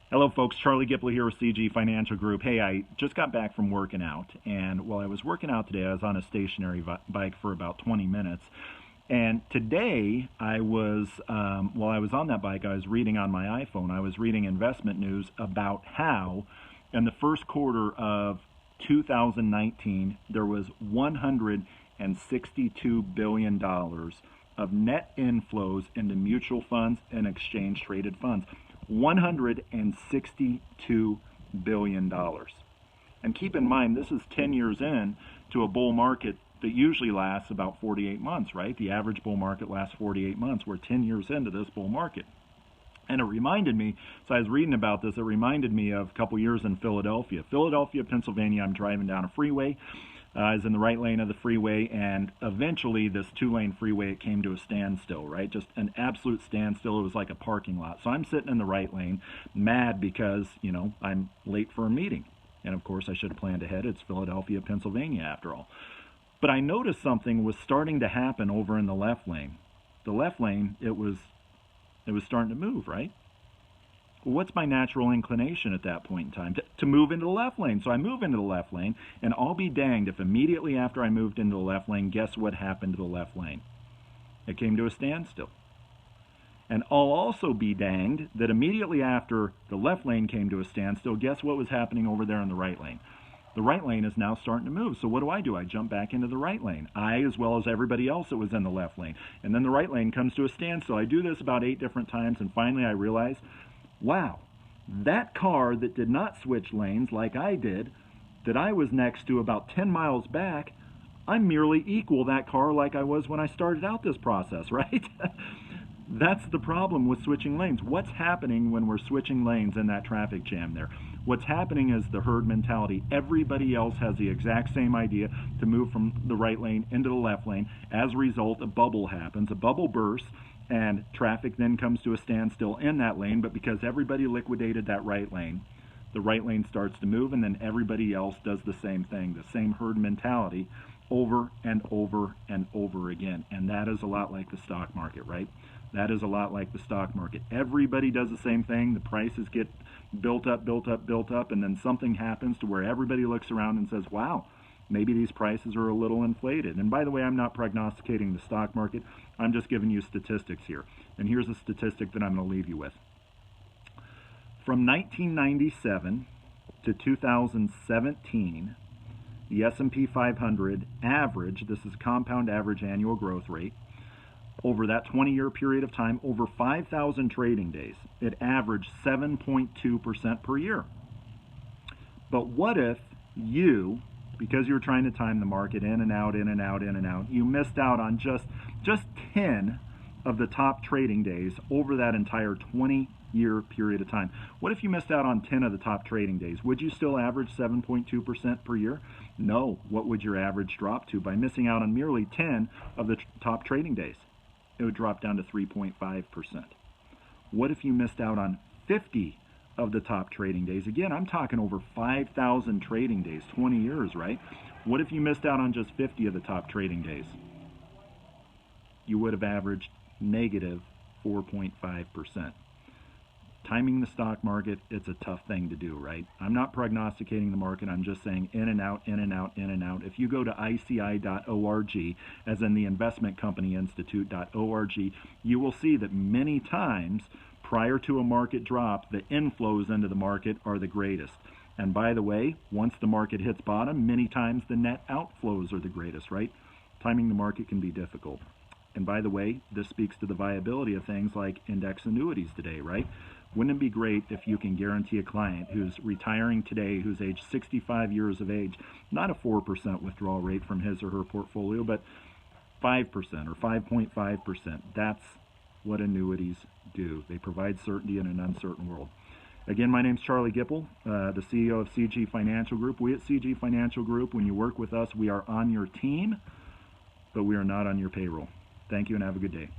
Hello, folks. Charlie Gipple here with CG Financial Group. Hey, I just got back from working out, and while I was working out today, I was on a stationary bike for about 20 minutes. And today, while I was on that bike, I was reading on my iPhone. I was reading investment news about how, in the first quarter of 2019, there was $162 billion of net inflows into mutual funds and exchange traded funds. $162 billion. And keep in mind, this is 10 years in to a bull market that usually lasts about 48 months, right? The average bull market lasts 48 months. We're 10 years into this bull market. And it reminded me, so I was reading about this, it reminded me of a couple years in Philadelphia, Pennsylvania. I'm driving down a freeway. I was in the right lane of the freeway, and eventually this two-lane freeway, it came to a standstill, right? Just an absolute standstill. It was like a parking lot. So I'm sitting in the right lane, mad because, I'm late for a meeting. And of course, I should have planned ahead. It's Philadelphia, Pennsylvania, after all. But I noticed something was starting to happen over in the left lane. The left lane, it was starting to move, right? Well, what's my natural inclination at that point in time? To move into the left lane. So I move into the left lane, and I'll be danged if immediately after I moved into the left lane, guess what happened to the left lane? It came to a standstill. And I'll also be danged that immediately after the left lane came to a standstill, guess what was happening over there in the right lane? The right lane is now starting to move. So what do? I jump back into the right lane. I, as well as everybody else that was in the left lane. And then the right lane comes to a standstill. I do this about 8 different times, and finally I realize, wow, that car that did not switch lanes like I did, that I was next to about 10 miles back, I'm merely equal that car like I was when I started out this process, right? That's the problem with switching lanes. What's happening when we're switching lanes in that traffic jam there? What's happening is the herd mentality. Everybody else has the exact same idea to move from the right lane into the left lane. As a result, a bubble happens. A bubble bursts, and traffic then comes to a standstill in that lane. But because everybody liquidated that right lane, the right lane starts to move, and then everybody else does the same thing, the same herd mentality over and over and over again. And that is a lot like the stock market, right? That is a lot like the stock market. Everybody does the same thing. The prices get built up, and then something happens to where everybody looks around and says, wow, maybe these prices are a little inflated. And by the way, I'm not prognosticating the stock market. I'm just giving you statistics here. And here's a statistic that I'm going to leave you with. From 1997 to 2017, the S&P 500 average, this is compound average annual growth rate, over that 20-year period of time, over 5,000 trading days, it averaged 7.2% per year. But what if you, because you're trying to time the market in and out, in and out, in and out, you missed out on just 10 of the top trading days over that entire 20-year period of time? What if you missed out on 10 of the top trading days? Would you still average 7.2% per year? No. What would your average drop to by missing out on merely 10 of the top trading days? It would drop down to 3.5%. What if you missed out on 50 of the top trading days? Again, I'm talking over 5,000 trading days, 20 years, right? What if you missed out on just 50 of the top trading days? You would have averaged negative 4.5%. Timing the stock market, it's a tough thing to do, right? I'm not prognosticating the market. I'm just saying in and out, in and out, in and out. If you go to ICI.org, as in the Investment Company Institute.org, you will see that many times prior to a market drop, the inflows into the market are the greatest. And by the way, once the market hits bottom, many times the net outflows are the greatest, right? Timing the market can be difficult. And by the way, this speaks to the viability of things like index annuities today, right? Wouldn't it be great if you can guarantee a client who's retiring today, who's age 65 years of age, not a 4% withdrawal rate from his or her portfolio, but 5% or 5.5%. That's what annuities do. They provide certainty in an uncertain world. Again, my name's Charlie Gipple, the CEO of CG Financial Group. We at CG Financial Group, when you work with us, we are on your team, but we are not on your payroll. Thank you and have a good day.